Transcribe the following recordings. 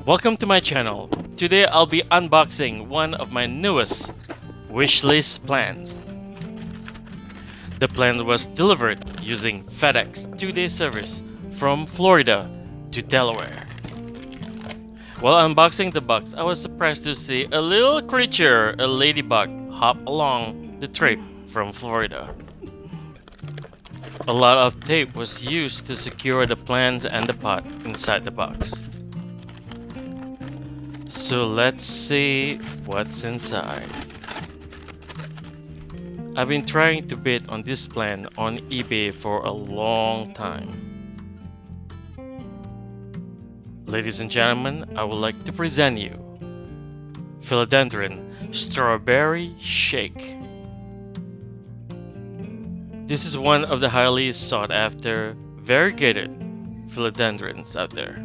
Welcome to my channel. Today I'll be unboxing one of my newest wishlist plans. The plan was delivered using FedEx 2-day service from Florida to Delaware. While unboxing the box, I was surprised to see a little creature, a ladybug, hop along the trip from Florida. A lot of tape was used to secure the plants and the pot inside the box. So let's see what's inside. I've been trying to bid on this plant on eBay for a long time. Ladies and gentlemen, I would like to present you Philodendron Strawberry Shake. This is one of the highly sought after variegated philodendrons out there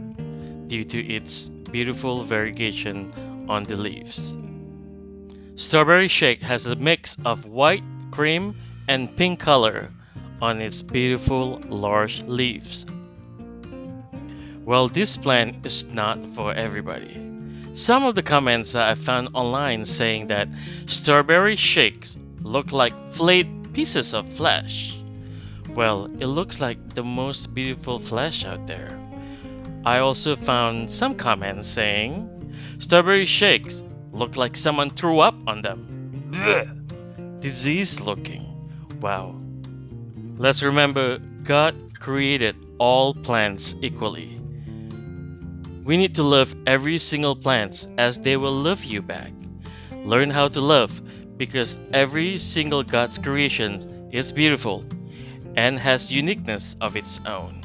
due to its beautiful variegation on the leaves. Strawberry Shake has a mix of white, cream, and pink color on its beautiful large leaves. Well, this plant is not for everybody. Some of the comments I found online saying that strawberry shakes look like flayed pieces of flesh. Well, it looks like the most beautiful flesh out there. I also found some comments saying strawberry shakes look like someone threw up on them. Blech! Disease looking. Wow. Let's remember, God created all plants equally. We need to love every single plant as they will love you back. Learn how to love because every single God's creation is beautiful and has uniqueness of its own.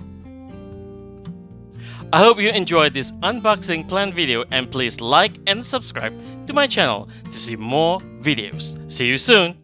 I hope you enjoyed this unboxing plant video and please like and subscribe to my channel to see more videos. See you soon!